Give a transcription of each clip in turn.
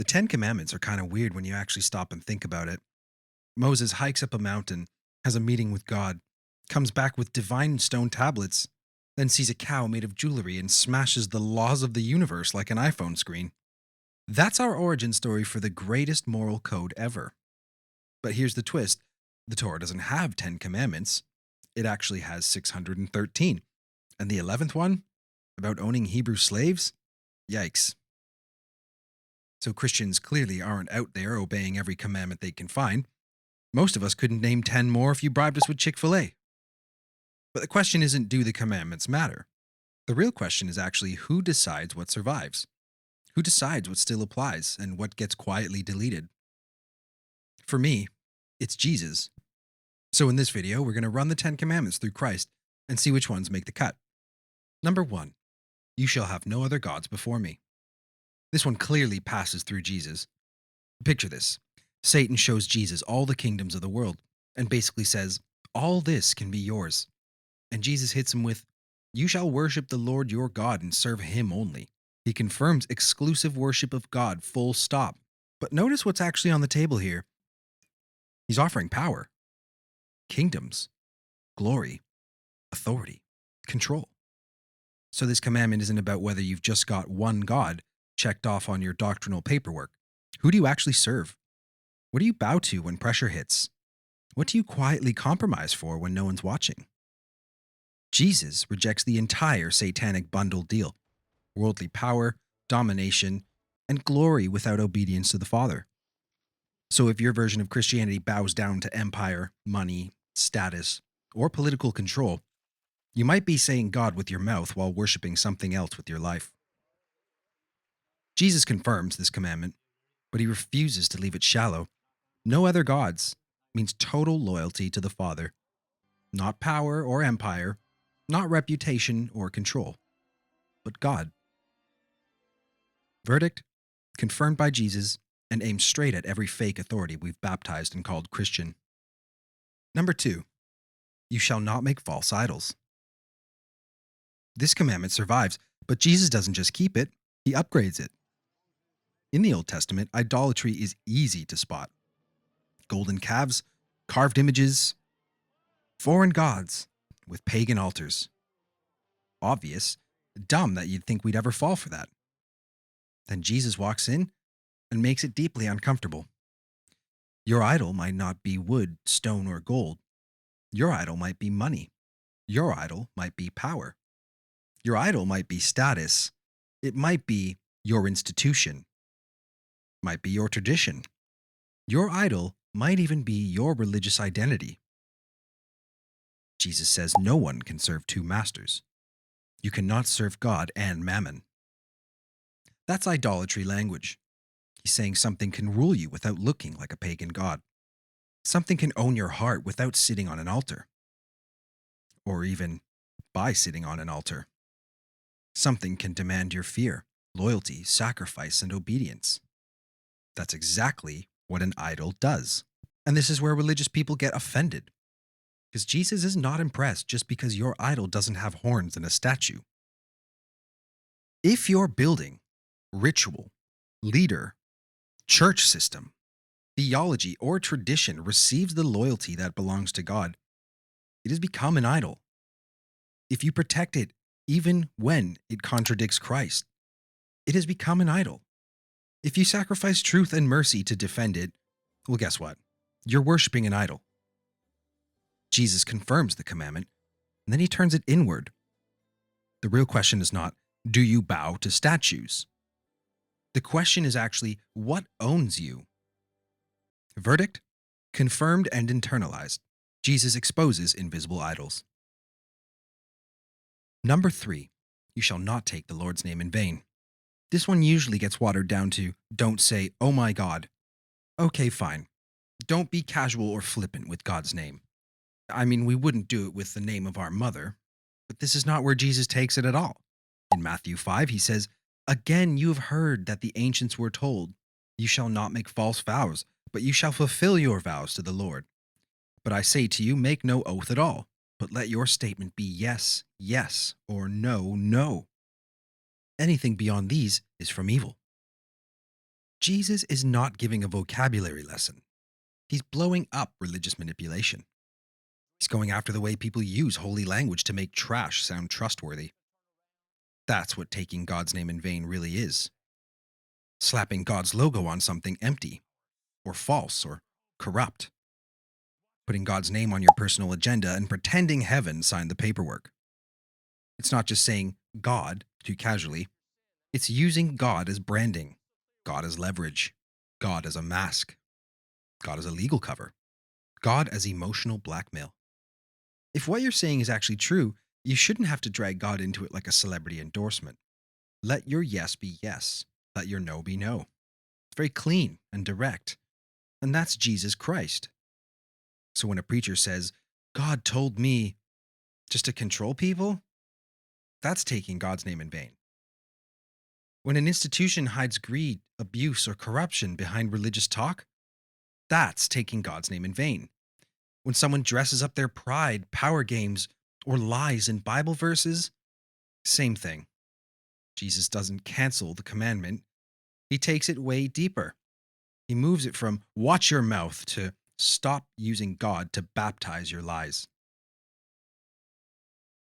The Ten Commandments are kind of weird when you actually stop and think about it. Moses hikes up a mountain, has a meeting with God, comes back with divine stone tablets, then sees a cow made of jewelry and smashes the laws of the universe like an iPhone screen. That's our origin story for the greatest moral code ever. But here's the twist: the Torah doesn't have 10 commandments, it actually has 613. And the 11th one, about owning Hebrew slaves? Yikes. So Christians clearly aren't out there obeying every commandment they can find. Most of us couldn't name 10 more if you bribed us with Chick-fil-A. But the question isn't, do the commandments matter? The real question is actually, who decides what survives? Who decides what still applies and what gets quietly deleted? For me, it's Jesus. So in this video, we're going to run the 10 commandments through Christ and see which ones make the cut. Number 1, you shall have no other gods before me. This one clearly passes through Jesus. Picture this: Satan shows Jesus all the kingdoms of the world and basically says, all this can be yours. And Jesus hits him with, you shall worship the Lord your God and serve him only. He confirms exclusive worship of God, full stop. But notice what's actually on the table here. He's offering power, kingdoms, glory, authority, control. So this commandment isn't about whether you've just got one God checked off on your doctrinal paperwork. Who do you actually serve? What do you bow to when pressure hits? What do you quietly compromise for when no one's watching? Jesus rejects the entire satanic bundle deal: worldly power, domination, and glory without obedience to the Father. So if your version of Christianity bows down to empire, money, status, or political control, you might be saying God with your mouth while worshiping something else with your life. Jesus confirms this commandment, but he refuses to leave it shallow. No other gods means total loyalty to the Father, not power or empire, not reputation or control, but God. Verdict: confirmed by Jesus and aimed straight at every fake authority we've baptized and called Christian. Number 2, you shall not make false idols. This commandment survives, but Jesus doesn't just keep it, he upgrades it. In the Old Testament, idolatry is easy to spot: golden calves, carved images, foreign gods with pagan altars. Obvious, dumb that you'd think we'd ever fall for that. Then Jesus walks in and makes it deeply uncomfortable. Your idol might not be wood, stone, or gold. Your idol might be money. Your idol might be power. Your idol might be status. It might be your institution. Might be your tradition. Your idol might even be your religious identity. Jesus says no one can serve two masters. You cannot serve God and mammon. That's idolatry language. He's saying something can rule you without looking like a pagan god. Something can own your heart without sitting on an altar. Or even by sitting on an altar. Something can demand your fear, loyalty, sacrifice, and obedience. That's exactly what an idol does. And this is where religious people get offended. Because Jesus is not impressed just because your idol doesn't have horns and a statue. If your building, ritual, leader, church system, theology, or tradition receives the loyalty that belongs to God, it has become an idol. If you protect it even when it contradicts Christ, it has become an idol. If you sacrifice truth and mercy to defend it, well, guess what? You're worshiping an idol. Jesus confirms the commandment, and then he turns it inward. The real question is not, do you bow to statues? The question is actually, what owns you? Verdict: confirmed and internalized. Jesus exposes invisible idols. Number 3, you shall not take the Lord's name in vain. This one usually gets watered down to, don't say, oh my God. Okay, fine. Don't be casual or flippant with God's name. I mean, we wouldn't do it with the name of our mother, but this is not where Jesus takes it at all. In Matthew 5, he says, again, you have heard that the ancients were told, you shall not make false vows, but you shall fulfill your vows to the Lord. But I say to you, make no oath at all, but let your statement be yes, yes, or no, no. Anything beyond these is from evil. Jesus is not giving a vocabulary lesson. He's blowing up religious manipulation. He's going after the way people use holy language to make trash sound trustworthy. That's what taking God's name in vain really is. Slapping God's logo on something empty, or false, or corrupt. Putting God's name on your personal agenda and pretending heaven signed the paperwork. It's not just saying God too casually, it's using God as branding, God as leverage, God as a mask, God as a legal cover, God as emotional blackmail. If what you're saying is actually true, you shouldn't have to drag God into it like a celebrity endorsement. Let your yes be yes. Let your no be no. It's very clean and direct. And that's Jesus Christ. So when a preacher says, God told me just to control people, that's taking God's name in vain. When an institution hides greed, abuse, or corruption behind religious talk, that's taking God's name in vain. When someone dresses up their pride, power games, or lies in Bible verses, same thing. Jesus doesn't cancel the commandment, he takes it way deeper. He moves it from watch your mouth to stop using God to baptize your lies.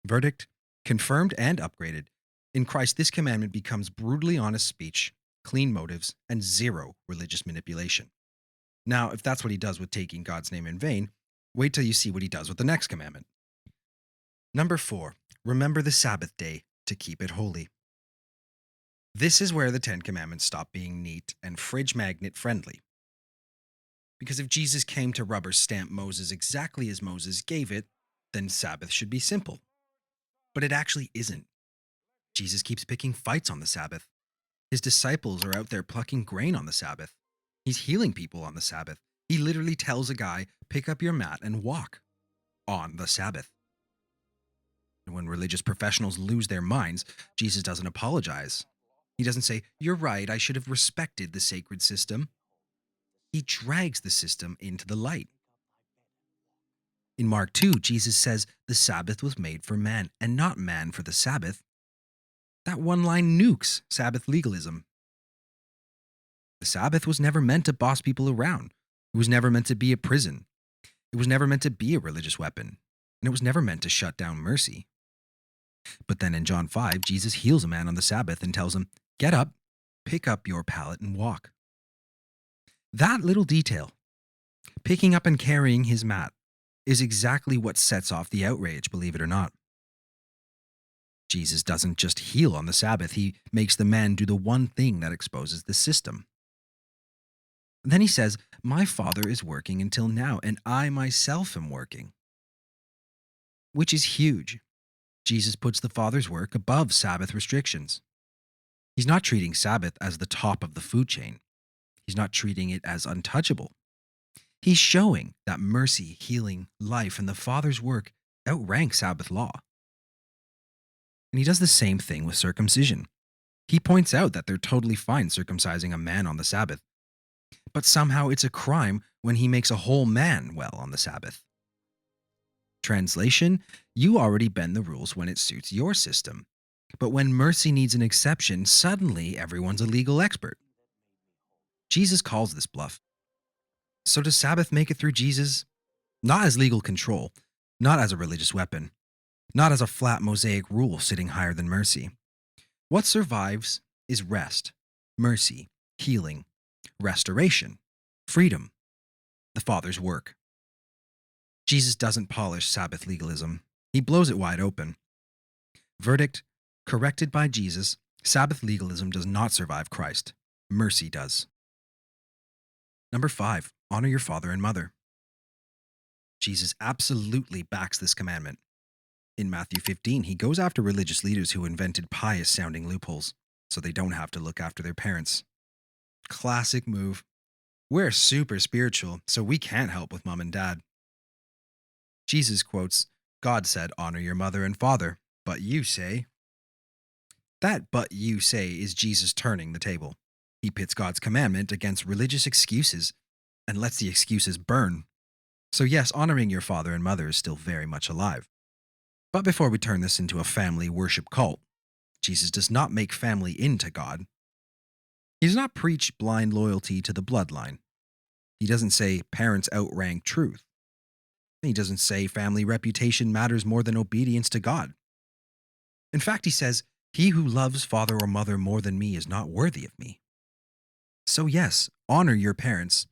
Verdict: confirmed and upgraded. In Christ, this commandment becomes brutally honest speech, clean motives, and zero religious manipulation. Now, if that's what he does with taking God's name in vain, wait till you see what he does with the next commandment. Number 4, remember the Sabbath day to keep it holy. This is where the Ten Commandments stop being neat and fridge magnet friendly. Because if Jesus came to rubber stamp Moses exactly as Moses gave it, then Sabbath should be simple. But it actually isn't. Jesus keeps picking fights on the Sabbath. His disciples are out there plucking grain on the Sabbath. He's healing people on the Sabbath. He literally tells a guy, pick up your mat and walk on the Sabbath. And when religious professionals lose their minds, Jesus doesn't apologize. He doesn't say, you're right, I should have respected the sacred system. He drags the system into the light. In Mark 2, Jesus says the Sabbath was made for man and not man for the Sabbath. That one line nukes Sabbath legalism. The Sabbath was never meant to boss people around. It was never meant to be a prison. It was never meant to be a religious weapon. And it was never meant to shut down mercy. But then in John 5, Jesus heals a man on the Sabbath and tells him, get up, pick up your pallet and walk. That little detail, picking up and carrying his mat, is exactly what sets off the outrage, believe it or not. Jesus doesn't just heal on the Sabbath, he makes the man do the one thing that exposes the system. And then he says, my Father is working until now, and I myself am working. Which is huge. Jesus puts the Father's work above Sabbath restrictions. He's not treating Sabbath as the top of the food chain. He's not treating it as untouchable. He's showing that mercy, healing, life, and the Father's work outrank Sabbath law. And he does the same thing with circumcision. He points out that they're totally fine circumcising a man on the Sabbath. But somehow it's a crime when he makes a whole man well on the Sabbath. Translation: you already bend the rules when it suits your system. But when mercy needs an exception, suddenly everyone's a legal expert. Jesus calls this bluff. So does Sabbath make it through Jesus? Not as legal control, not as a religious weapon, not as a flat Mosaic rule sitting higher than mercy. What survives is rest, mercy, healing, restoration, freedom, the Father's work. Jesus doesn't polish Sabbath legalism. He blows it wide open. Verdict: corrected by Jesus, Sabbath legalism does not survive Christ. Mercy does. Number 5, honor your father and mother. Jesus absolutely backs this commandment. In Matthew 15, he goes after religious leaders who invented pious-sounding loopholes so they don't have to look after their parents. Classic move. We're super spiritual, so we can't help with mom and dad. Jesus quotes, God said, honor your mother and father, but you say. That but you say is Jesus turning the table. He pits God's commandment against religious excuses and lets the excuses burn. So yes, honoring your father and mother is still very much alive. But before we turn this into a family worship cult, Jesus does not make family into God. He does not preach blind loyalty to the bloodline. He doesn't say parents outrank truth. He doesn't say family reputation matters more than obedience to God. In fact, he says, "He who loves father or mother more than me is not worthy of me." So, yes, honor your parents,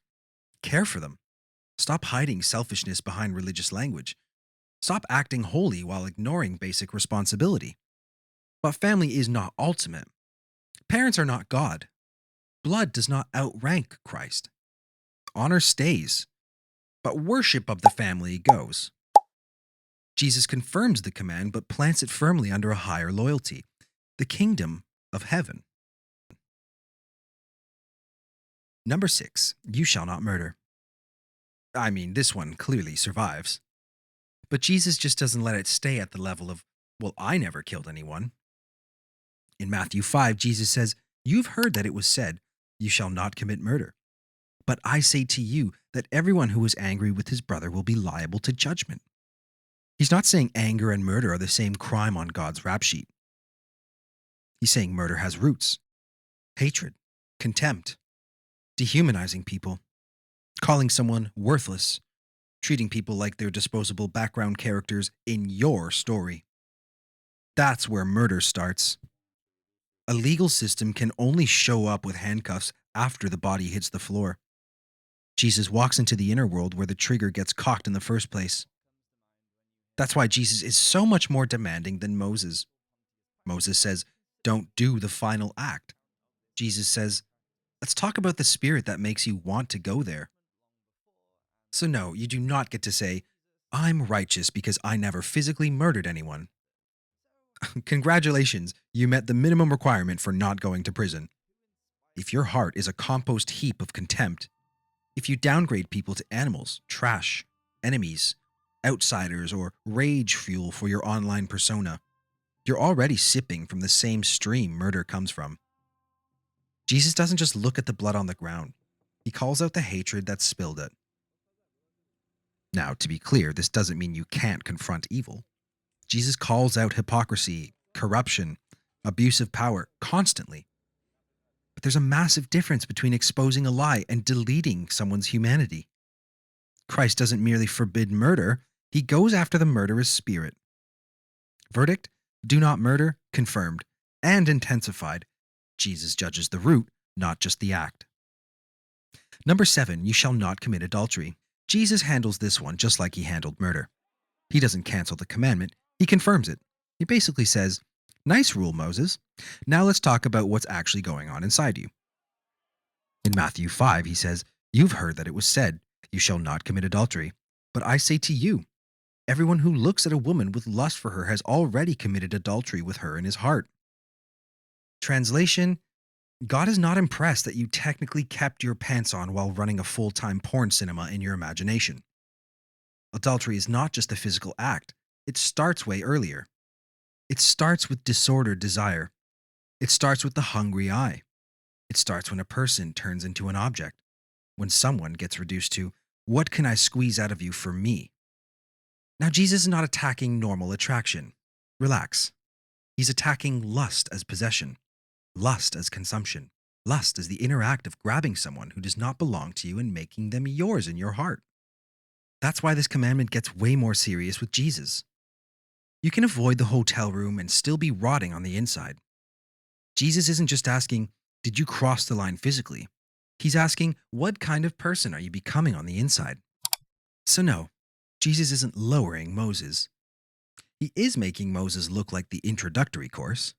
care for them. Stop hiding selfishness behind religious language. Stop acting holy while ignoring basic responsibility. But family is not ultimate. Parents are not God. Blood does not outrank Christ. Honor stays, but worship of the family goes. Jesus confirms the command but plants it firmly under a higher loyalty, the kingdom of heaven. Number 6, you shall not murder. I mean, this one clearly survives. But Jesus just doesn't let it stay at the level of, well, I never killed anyone. In Matthew 5, Jesus says, "You've heard that it was said, 'You shall not commit murder.' But I say to you that everyone who is angry with his brother will be liable to judgment." He's not saying anger and murder are the same crime on God's rap sheet. He's saying murder has roots: hatred, contempt, dehumanizing people, calling someone worthless, treating people like they're disposable background characters in your story. That's where murder starts. A legal system can only show up with handcuffs after the body hits the floor. Jesus walks into the inner world where the trigger gets cocked in the first place. That's why Jesus is so much more demanding than Moses. Moses says, "Don't do the final act." Jesus says, "Let's talk about the spirit that makes you want to go there." So, no, you do not get to say, "I'm righteous because I never physically murdered anyone." Congratulations, you met the minimum requirement for not going to prison. If your heart is a compost heap of contempt, if you downgrade people to animals, trash, enemies, outsiders, or rage fuel for your online persona, you're already sipping from the same stream murder comes from. Jesus doesn't just look at the blood on the ground, he calls out the hatred that spilled it. Now, to be clear, this doesn't mean you can't confront evil. Jesus calls out hypocrisy, corruption, abuse of power constantly. But there's a massive difference between exposing a lie and deleting someone's humanity. Christ doesn't merely forbid murder, he goes after the murderous spirit. Verdict: do not murder, confirmed and intensified. Jesus judges the root, not just the act. Number 7, you shall not commit adultery. Jesus handles this one just like he handled murder. He doesn't cancel the commandment, he confirms it. He basically says, "Nice rule, Moses. Now let's talk about what's actually going on inside you." In Matthew 5, he says, "You've heard that it was said, 'You shall not commit adultery.' But I say to you, everyone who looks at a woman with lust for her has already committed adultery with her in his heart." Translation: God is not impressed that you technically kept your pants on while running a full-time porn cinema in your imagination. Adultery is not just a physical act, it starts way earlier. It starts with disordered desire. It starts with the hungry eye. It starts when a person turns into an object, when someone gets reduced to, "What can I squeeze out of you for me?" Now, Jesus is not attacking normal attraction. Relax. He's attacking lust as possession, lust as consumption, lust as the inner act of grabbing someone who does not belong to you and making them yours in your heart. That's why this commandment gets way more serious with Jesus. You can avoid the hotel room and still be rotting on the inside. Jesus isn't just asking, "Did you cross the line physically?" He's asking, "What kind of person are you becoming on the inside?" So, no, Jesus isn't lowering Moses. He is making Moses look like the introductory course.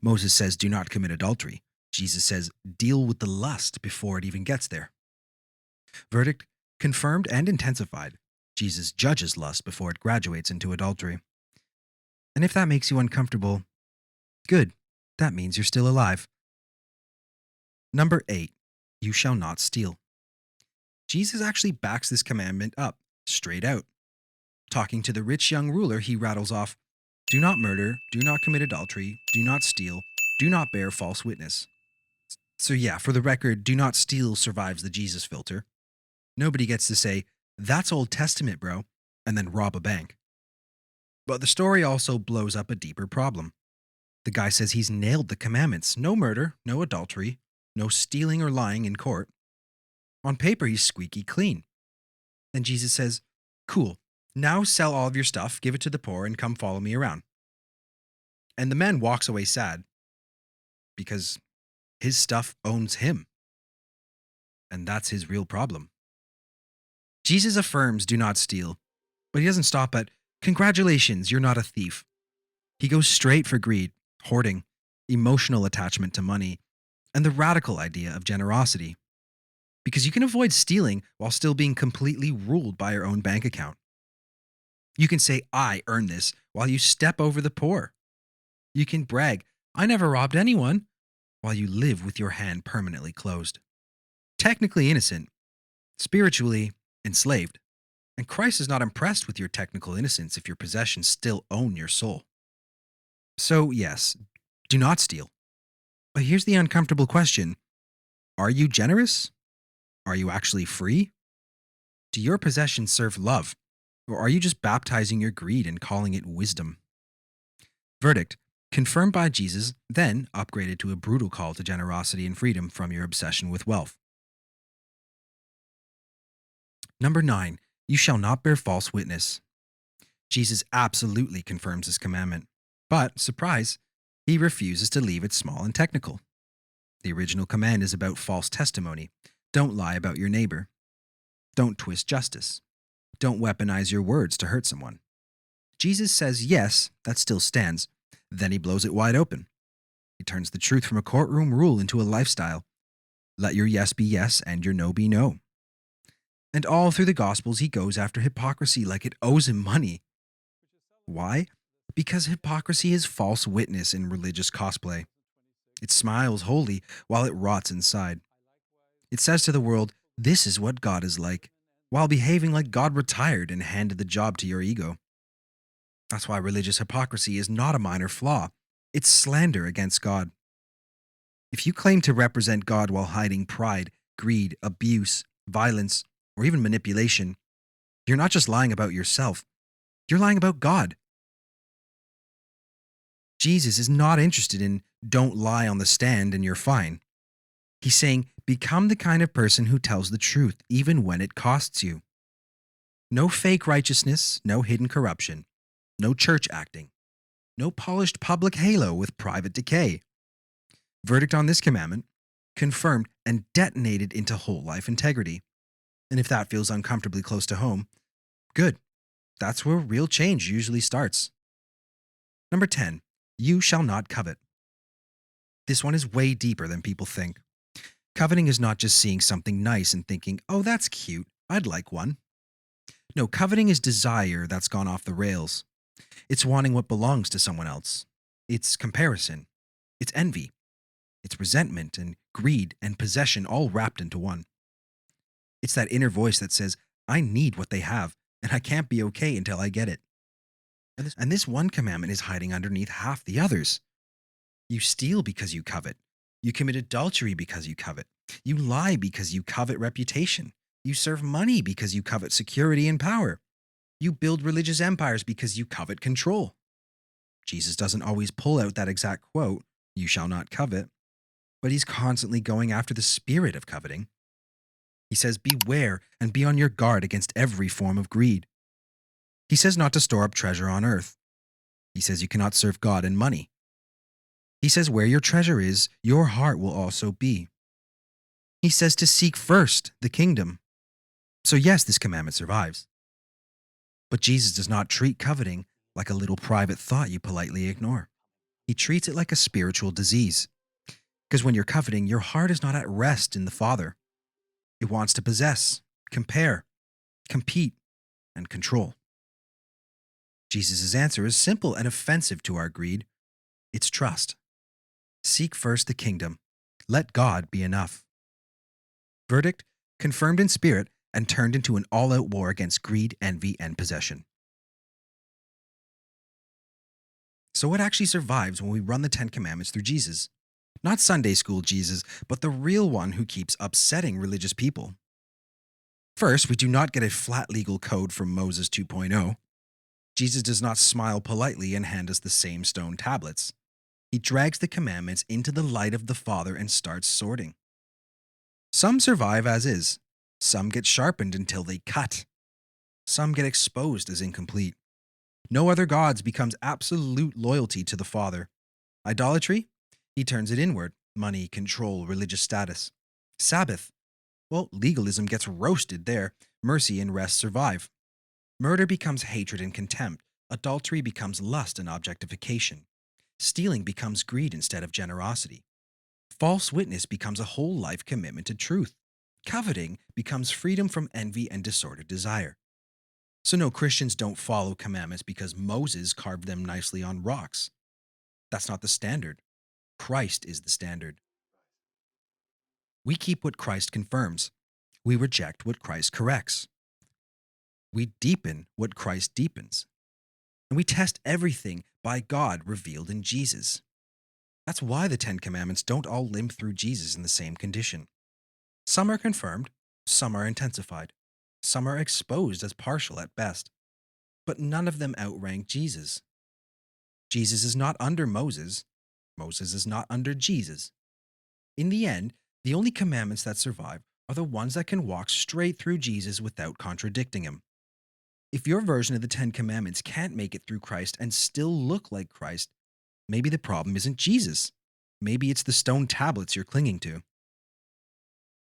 Moses says, "Do not commit adultery." Jesus says, "Deal with the lust before it even gets there." Verdict: confirmed and intensified. Jesus judges lust before it graduates into adultery. And if that makes you uncomfortable, good. That means you're still alive. Number 8, you shall not steal. Jesus actually backs this commandment up, straight out. Talking to the rich young ruler, he rattles off, "Do not murder, do not commit adultery, do not steal, do not bear false witness." So, yeah, for the record, "do not steal" survives the Jesus filter. Nobody gets to say, "That's Old Testament, bro," and then rob a bank. But the story also blows up a deeper problem. The guy says he's nailed the commandments: no murder, no adultery, no stealing or lying in court. On paper, he's squeaky clean. Then Jesus says, "Cool, now sell all of your stuff, give it to the poor, and come follow me around." And the man walks away sad because his stuff owns him, and that's his real problem. Jesus affirms, "Do not steal," but he doesn't stop at, "Congratulations, you're not a thief." He goes straight for greed, hoarding, emotional attachment to money, and the radical idea of generosity. Because you can avoid stealing while still being completely ruled by your own bank account. You can say, "I earned this," while you step over the poor. You can brag, "I never robbed anyone," while you live with your hand permanently closed. Technically innocent, spiritually enslaved. And Christ is not impressed with your technical innocence if your possessions still own your soul. So, yes, do not steal. But here's the uncomfortable question: are you generous? Are you actually free? Do your possessions serve love? Or are you just baptizing your greed and calling it wisdom? Verdict: confirmed by Jesus, then upgraded to a brutal call to generosity and freedom from your obsession with wealth. Number 9, you shall not bear false witness. Jesus absolutely confirms this commandment. But, surprise, he refuses to leave it small and technical. The original command is about false testimony. Don't lie about your neighbor. Don't twist justice. Don't weaponize your words to hurt someone. Jesus says yes, that still stands. Then he blows it wide open. He turns the truth from a courtroom rule into a lifestyle. Let your yes be yes and your no be no. And all through the Gospels, he goes after hypocrisy like it owes him money. Why? Because hypocrisy is false witness in religious cosplay. It smiles holy while it rots inside. It says to the world, "This is what God is like," while behaving like God retired and handed the job to your ego. That's why religious hypocrisy is not a minor flaw. It's slander against God. If you claim to represent God while hiding pride, greed, abuse, violence, or even manipulation, you're not just lying about yourself, you're lying about God. Jesus is not interested in "don't lie on the stand and you're fine." He's saying, become the kind of person who tells the truth, even when it costs you. No fake righteousness, no hidden corruption, no church acting, no polished public halo with private decay. Verdict on this commandment: confirmed and detonated into whole life integrity. And if that feels uncomfortably close to home, good. That's where real change usually starts. Number 10, you shall not covet. This one is way deeper than people think. Coveting is not just seeing something nice and thinking, "Oh, that's cute, I'd like one." No, coveting is desire that's gone off the rails. It's wanting what belongs to someone else. It's comparison. It's envy. It's resentment and greed and possession all wrapped into one. It's that inner voice that says, "I need what they have, and I can't be okay until I get it." And this one commandment is hiding underneath half the others. You steal because you covet. You commit adultery because you covet. You lie because you covet reputation. You serve money because you covet security and power. You build religious empires because you covet control. Jesus doesn't always pull out that exact quote, "You shall not covet," but he's constantly going after the spirit of coveting. He says, beware and be on your guard against every form of greed. He says not to store up treasure on earth. He says you cannot serve God and money. He says where your treasure is, your heart will also be. He says to seek first the kingdom. So yes, this commandment survives. But Jesus does not treat coveting like a little private thought you politely ignore. He treats it like a spiritual disease. Because when you're coveting, your heart is not at rest in the Father. It wants to possess, compare, compete, and control. Jesus' answer is simple and offensive to our greed. It's trust. Seek first the kingdom. Let God be enough. Verdict: confirmed in spirit and turned into an all-out war against greed, envy, and possession. So what actually survives when we run the 10 Commandments through Jesus? Not Sunday school Jesus, but the real one who keeps upsetting religious people. First, we do not get a flat legal code from Moses 2.0. Jesus does not smile politely and hand us the same stone tablets. He drags the commandments into the light of the Father and starts sorting. Some survive as is. Some get sharpened until they cut. Some get exposed as incomplete. No other gods becomes absolute loyalty to the Father. Idolatry? He turns it inward. Money, control, religious status. Sabbath? Well, legalism gets roasted there. Mercy and rest survive. Murder becomes hatred and contempt. Adultery becomes lust and objectification. Stealing becomes greed instead of generosity. False witness becomes a whole life commitment to truth. Coveting becomes freedom from envy and disordered desire. So, no, Christians don't follow commandments because Moses carved them nicely on rocks. That's not the standard. Christ is the standard. We keep what Christ confirms. We reject what Christ corrects. We deepen what Christ deepens. And we test everything by God revealed in Jesus. That's why the Ten Commandments don't all limp through Jesus in the same condition. Some are confirmed, some are intensified, some are exposed as partial at best. But none of them outrank Jesus. Jesus is not under Moses. Moses is not under Jesus. In the end, the only commandments that survive are the ones that can walk straight through Jesus without contradicting him. If your version of the Ten Commandments can't make it through Christ and still look like Christ, maybe the problem isn't Jesus. Maybe it's the stone tablets you're clinging to.